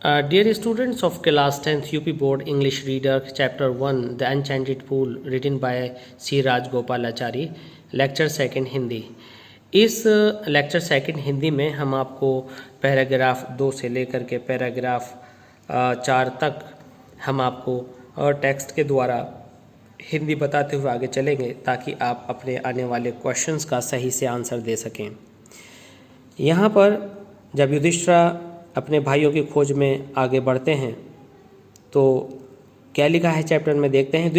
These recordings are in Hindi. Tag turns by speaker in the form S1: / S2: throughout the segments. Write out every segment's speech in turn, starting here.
S1: Dear students of class 10th UP Board English Reader Chapter 1 The Enchanted Pool written by C. Rajgopalachari lecture second Hindi. इस लेक्चर सेकंड हिंदी में हम आपको पैराग्राफ 2 से लेकर के पैराग्राफ 4 तक हम आपको टेक्स्ट के द्वारा हिंदी बताते हुए आगे चलेंगे ताकि आप अपने आने वाले क्वेश्चंस का सही से आंसर दे सकें। यहाँ पर जब युधिष्ठिर अपने भाइयों की खोज में आगे बढ़ते हैं तो क्या लिखा है चैप्टर में देखते हैं।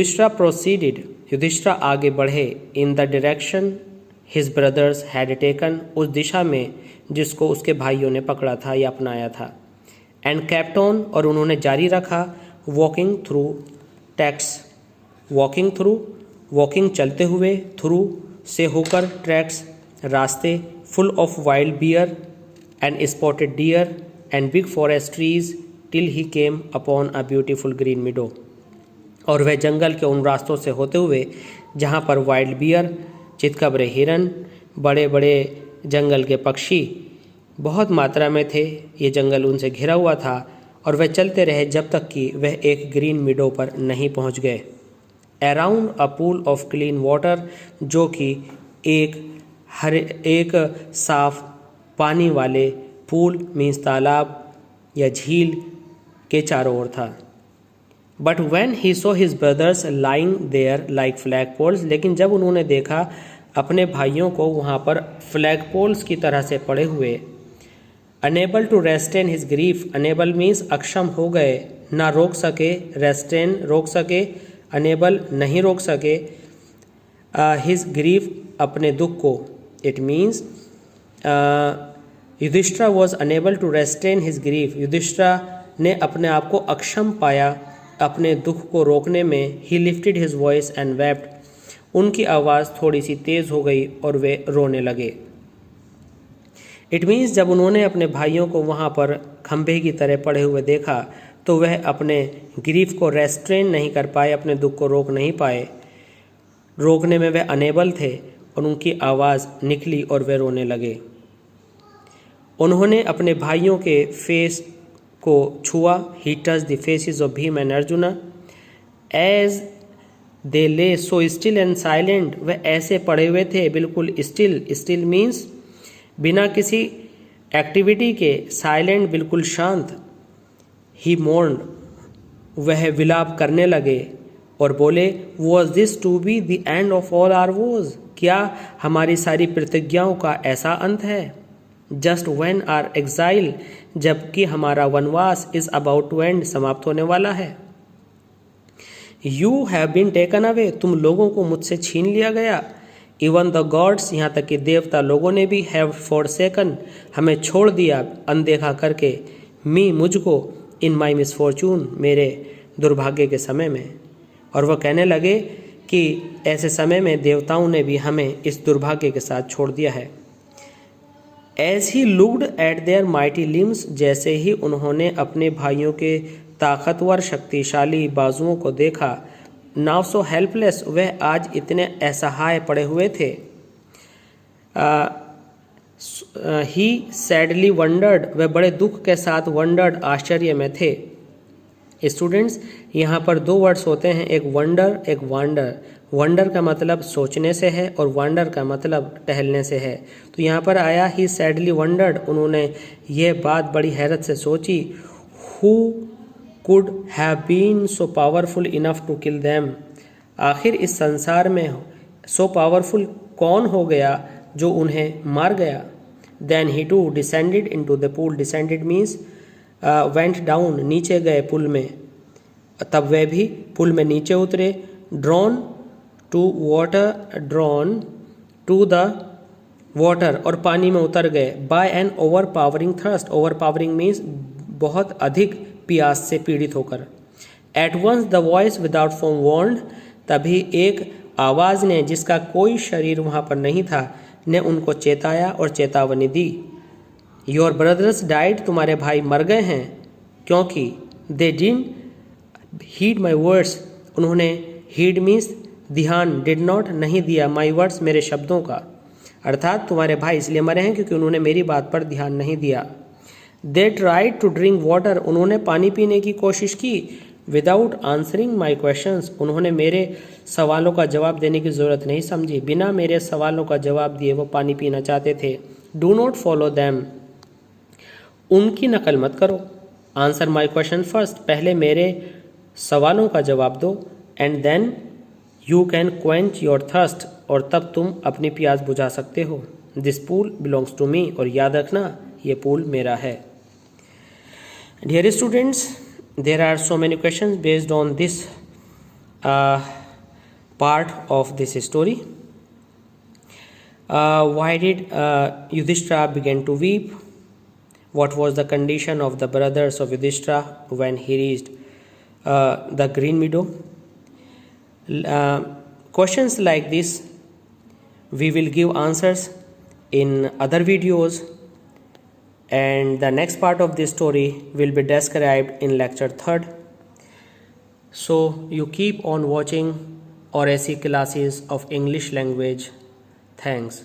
S1: युधिष्ठिर आगे बढ़े in the direction his brothers had taken, उस दिशा में जिसको उसके भाइयों ने पकड़ा था या अपनाया था। एंड केप्ट ऑन, और उन्होंने जारी रखा। वॉकिंग थ्रू ट्रैक्स, वॉकिंग चलते हुए, थ्रू से होकर, ट्रैक्स रास्ते, full of wild bear and spotted deer and big forest trees till he came upon a beautiful green meadow, और वह जंगल के उन रास्तों से होते हुए जहाँ पर वाइल्ड बियर, चितकबरे हिरन, बड़े बड़े जंगल के पक्षी बहुत मात्रा में थे, ये जंगल उनसे घिरा हुआ था, और वह चलते रहे जब तक कि वह एक ग्रीन मीडो पर नहीं पहुँच गए। Around a pool of clean water, जो कि एक साफ पानी वाले पूल मीन्स तालाब या झील के चारों ओर था। But when he saw his brothers lying there like flag poles, लेकिन जब उन्होंने देखा अपने भाइयों को वहाँ पर फ्लैग पोल्स की तरह से पड़े हुए, unable to restrain his grief, unable means अक्षम हो गए, ना रोक सके, रेस्टेन रोक सके, अनेबल नहीं रोक सके, हिज ग्रीफ अपने दुख को, it means Yudhishthira was unable to restrain his grief, Yudhishthira ने अपने आप को अक्षम पाया अपने दुख को रोकने में। ही lifted his voice and wept, उनकी आवाज़ थोड़ी सी तेज़ हो गई और वे रोने लगे। इट मीन्स जब उन्होंने अपने भाइयों को वहाँ पर खंभे की तरह पड़े हुए देखा तो वह अपने ग्रीफ को रेस्ट्रेन नहीं कर पाए, अपने दुख को रोक नहीं पाए, रोकने में वह अनेबल थे और उनकी आवाज़ निकली और वे रोने लगे। उन्होंने अपने भाइयों के फेस को छुआ। He touch the faces of Bhima and Arjuna as they lay so still and silent, वह ऐसे पड़े हुए थे बिल्कुल स्टिल मीन्स बिना किसी एक्टिविटी के, साइलेंट बिल्कुल शांत। ही मोर्न्ड, वह विलाप करने लगे और बोले, was this to be the end of all our was, क्या हमारी सारी प्रतिज्ञाओं का ऐसा अंत है। जस्ट वेन आर एग्जाइल, जबकि हमारा वनवास इज अबाउट टू एंड, समाप्त होने वाला है। You have been taken away, तुम लोगों को मुझसे छीन लिया गया। इवन द गॉड्स, यहाँ तक कि देवता लोगों ने भी, हैव फॉरसेकन, हमें छोड़ दिया अनदेखा करके, मी मुझको, इन माई मिसफॉर्चून, मेरे दुर्भाग्य के समय में। और वह कहने लगे कि ऐसे समय में देवताओं ने भी हमें इस दुर्भाग्य के साथ छोड़ दिया है। As he looked at their mighty limbs, जैसे ही उन्होंने अपने भाइयों के ताकतवर शक्तिशाली बाजुओं को देखा। नाउ सो हेल्पलेस, वह आज इतने असहाय पड़े हुए थे। ही सैडली वंडर्ड, वह बड़े दुख के साथ वंडर्ड, आश्चर्य में थे। स्टूडेंट्स, यहाँ पर दो वर्ड्स होते हैं, एक वंडर, एक वांडर। वंडर का मतलब सोचने से है और वांडर का मतलब टहलने से है। तो यहाँ पर आया ही सैडली वंडर्ड, उन्होंने यह बात बड़ी हैरत से सोची। Who could have been so powerful enough to kill them, आखिर इस संसार में सो पावरफुल कौन हो गया जो उन्हें मार गया। Then he too descended into the pool, descended means went down, नीचे गए पुल में, तब वे भी पुल में नीचे उतरे। Drawn to water, drawn to the water, और पानी में उतर गए। By an overpowering thirst, overpowering means बहुत अधिक प्यास से पीड़ित होकर। At once the voice without form warned, तभी एक आवाज़ ने, जिसका कोई शरीर वहाँ पर नहीं था, ने उनको चेताया और चेतावनी दी। योर ब्रदर्स डाइड, तुम्हारे भाई मर गए हैं, क्योंकि they didn't heed my words, उन्होंने हीड मीन्स ध्यान, डिड नॉट नहीं दिया, माई वर्ड्स मेरे शब्दों का, अर्थात तुम्हारे भाई इसलिए मरे हैं क्योंकि उन्होंने मेरी बात पर ध्यान नहीं दिया। They tried to drink water, उन्होंने पानी पीने की कोशिश की। विदाउट आंसरिंग माई क्वेश्चंस, उन्होंने मेरे सवालों का जवाब देने की ज़रूरत नहीं समझी। बिना मेरे सवालों का जवाब दिए वो पानी पीना चाहते थे। डू नॉट फॉलो दैम, उनकी नकल मत करो। आंसर माई क्वेश्चन फर्स्ट, पहले मेरे सवालों का जवाब दो। And then you can quench your thirst, और तब तुम अपनी प्यास बुझा सकते हो। This pool belongs to me, और याद रखना ये पूल मेरा है। Dear students, there are so many questions based on this part of this story. Why did Yudhishthira begin to weep? What was the condition of the brothers of Yudhishthira when he reached the green meadow? Questions like this we will give answers in other videos, and the next part of this story will be described in lecture 3rd. So you keep on watching RSC classes of English language. Thanks.